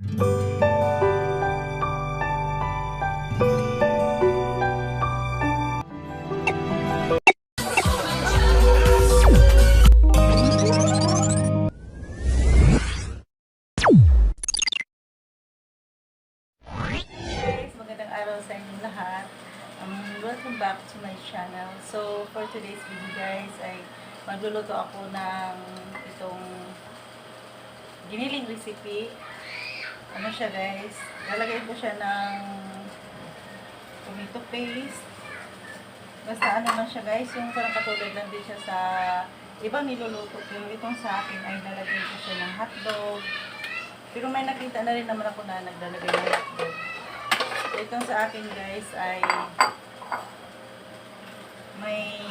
Magandang araw sa inyong lahat. Welcome back to my channel. So, for today's video guys, ay magluluto ako ng itong giniling recipe. Ano siya guys? Lalagay ko siya ng tomato paste. Basta ano lang siya guys, yung parang katulad lang din siya sa ibang niluluto. Pero itong sa akin ay lalagay ko siya ng hotdog. Pero may nakita na rin naman ako na naglalagay ng hotdog. Itong sa akin guys ay may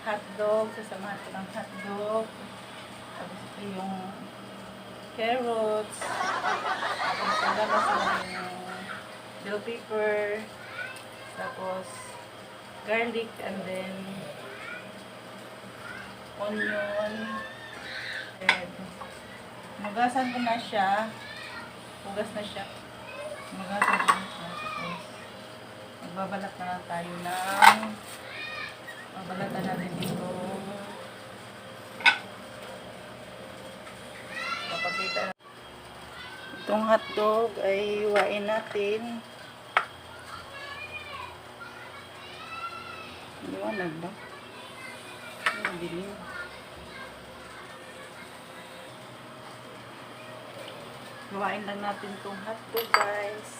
hotdog, sasamahan ko ng hotdog, tapos ito yung carrots, tapos nalabas na yung bell pepper, tapos garlic, and then onion, and hugasan ko na siya, hugas na siya. Magasan ko na siya. Tapos, magbabalat na lang tayo ng magbalatan na rin dito. Mapakita na. Itong hotdog ay iwain natin. Liwanag ba? Madilim. Gawain lang natin itong hotdog guys.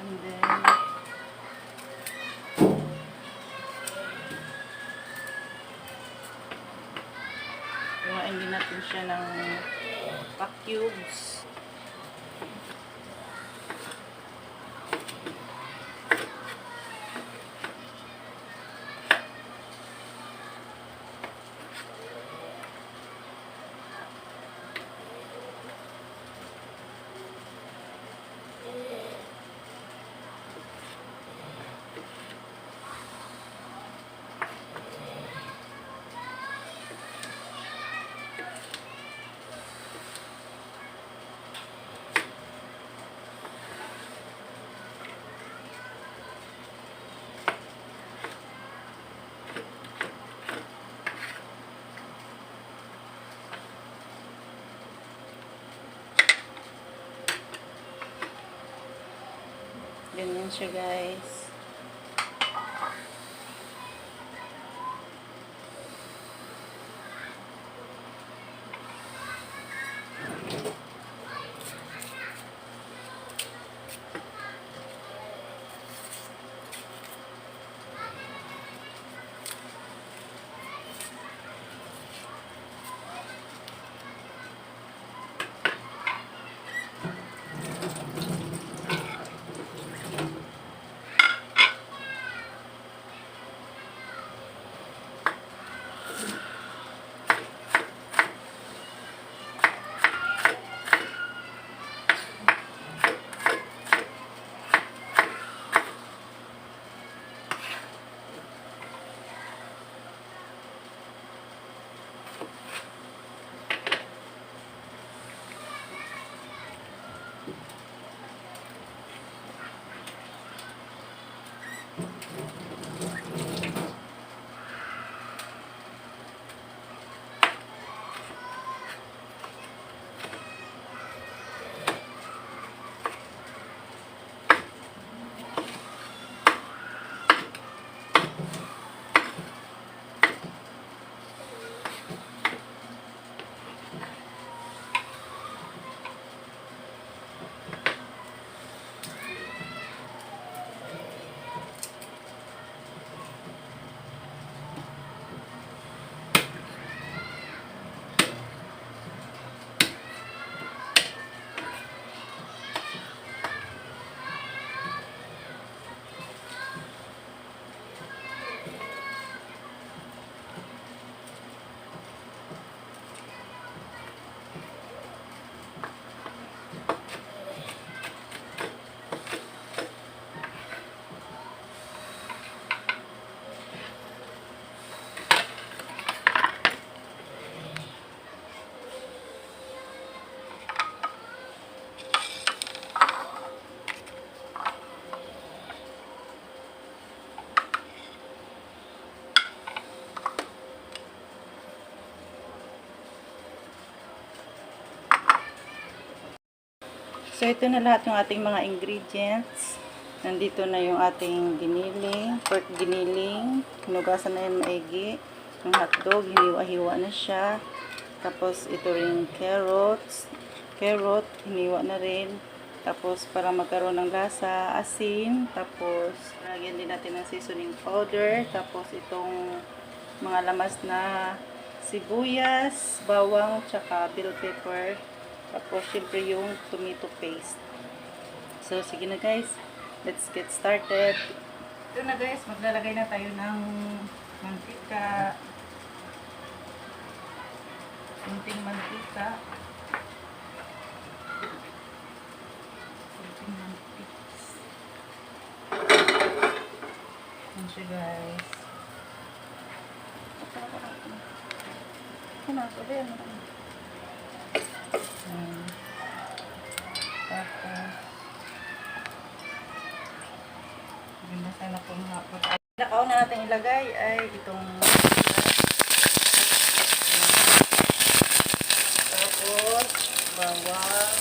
And then gawain din natin siya ng pack cubes. Ganyan siya guys. So, ito na lahat yung ating mga ingredients. Nandito na yung ating giniling, pork giniling. Hinugasan na yan maigi. Yung hotdog, hiniwa-hiwa na siya. Tapos, ito rin carrot, hiniwa na rin. Tapos, para magkaroon ng lasa, asin. Tapos, lagyan din natin ng seasoning powder. Tapos, itong mga lamas na sibuyas, bawang, tsaka bell pepper. Tapos, syempre yung tomato paste. So, sige na guys. Let's get started. Ito na guys, maglalagay na tayo ng mantika. Kunting mantika. Kunting mantika. Yan siya guys. Sabi yan. Tapos, ganda sana kung hapot. Pinakauna natin ilagay ay itong tapos bawang,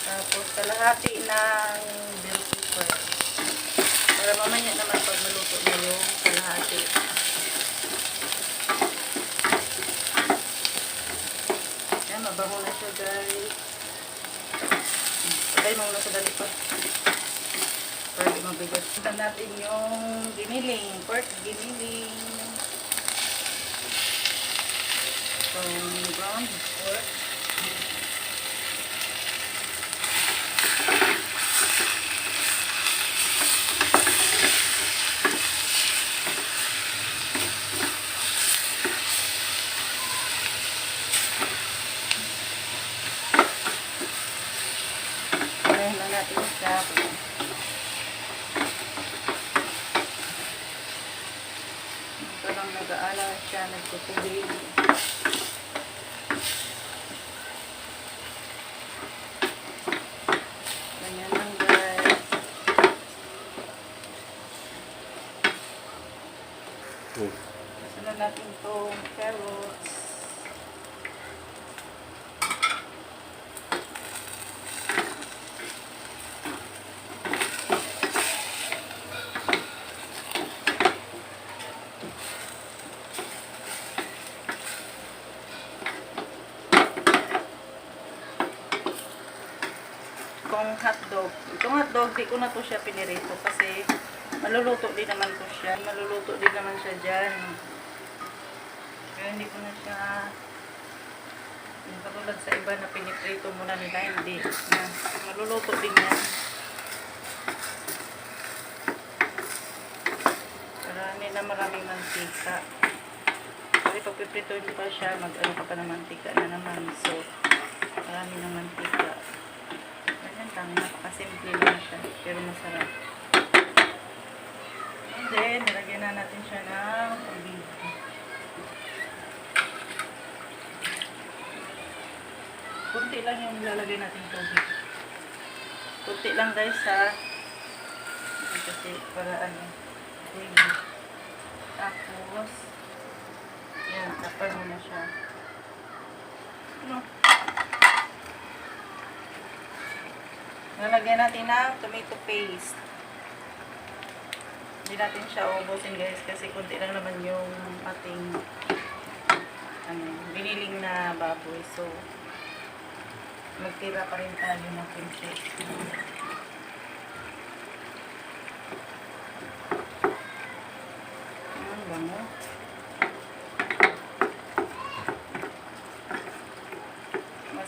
tapos kalahati ng bell pepper para mamaya naman pag maluto na yung kalahati. Yan, mabango na siya guys. Patay mo na sa dali pa para di mabigat. Punta natin yung giniling, pork giniling. So, ground pork. Ayan na natin siya. Ito lang nag-aala siya, nagtutubig. Ganyan lang guys. Sunod natin itong carrots. Itong hotdog. Itong hotdog, di ko na to siya pinirito kasi maluluto din naman to siya. Maluluto din naman siya dyan. Kaya hindi ko na siya katulad sa iba na piniprito muna nila. Hindi. Maluluto din yan. Marami na maraming mantika. Kasi pag pipritoin pa siya, mag-ano ka pa ng mantika na naman. So, marami ng mantika. Napakasimple lang siya, pero masarap. And then, nilagyan na natin siya ng tubig. Kunti lang yung lalagay natin tubig. Kunti lang guys ha. Kasi para ano. Tapos, yan, tapal mo na siya. Ano? Nalagyan natin ng tomato paste. Hindi natin siya ubusin guys kasi kunti lang naman yung ating biniling na baboy. So, magtira pa rin tayo ng kunti. Ang bango.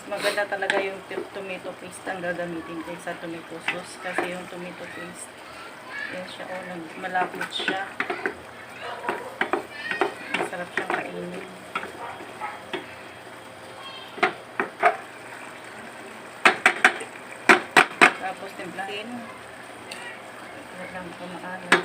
Maganda talaga yung tomato paste ang gagamitin kaysa tomato sauce kasi yung tomato paste yan siya, malapot siya, masarap siyang kainin. Tapos timplahin lang ito maalat.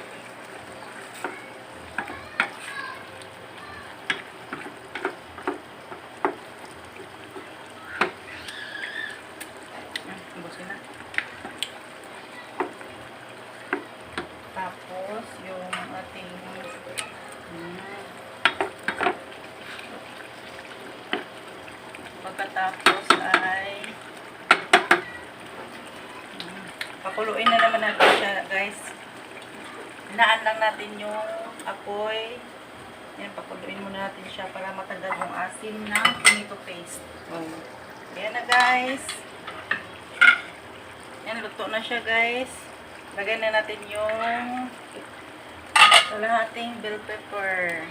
Tapos, yung ating Pakuluin na naman natin siya, guys. Hinaan lang natin yung apoy. Yan, pakuluin muna natin siya para matanggal yung asim ng tomato paste. Ayan na, guys. Yan, luto na siya, guys. Lagay na natin yung kalahating bell pepper.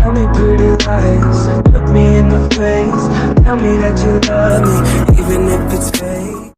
Tell me pretty lies, look me in the face. Tell me that you love me, even if it's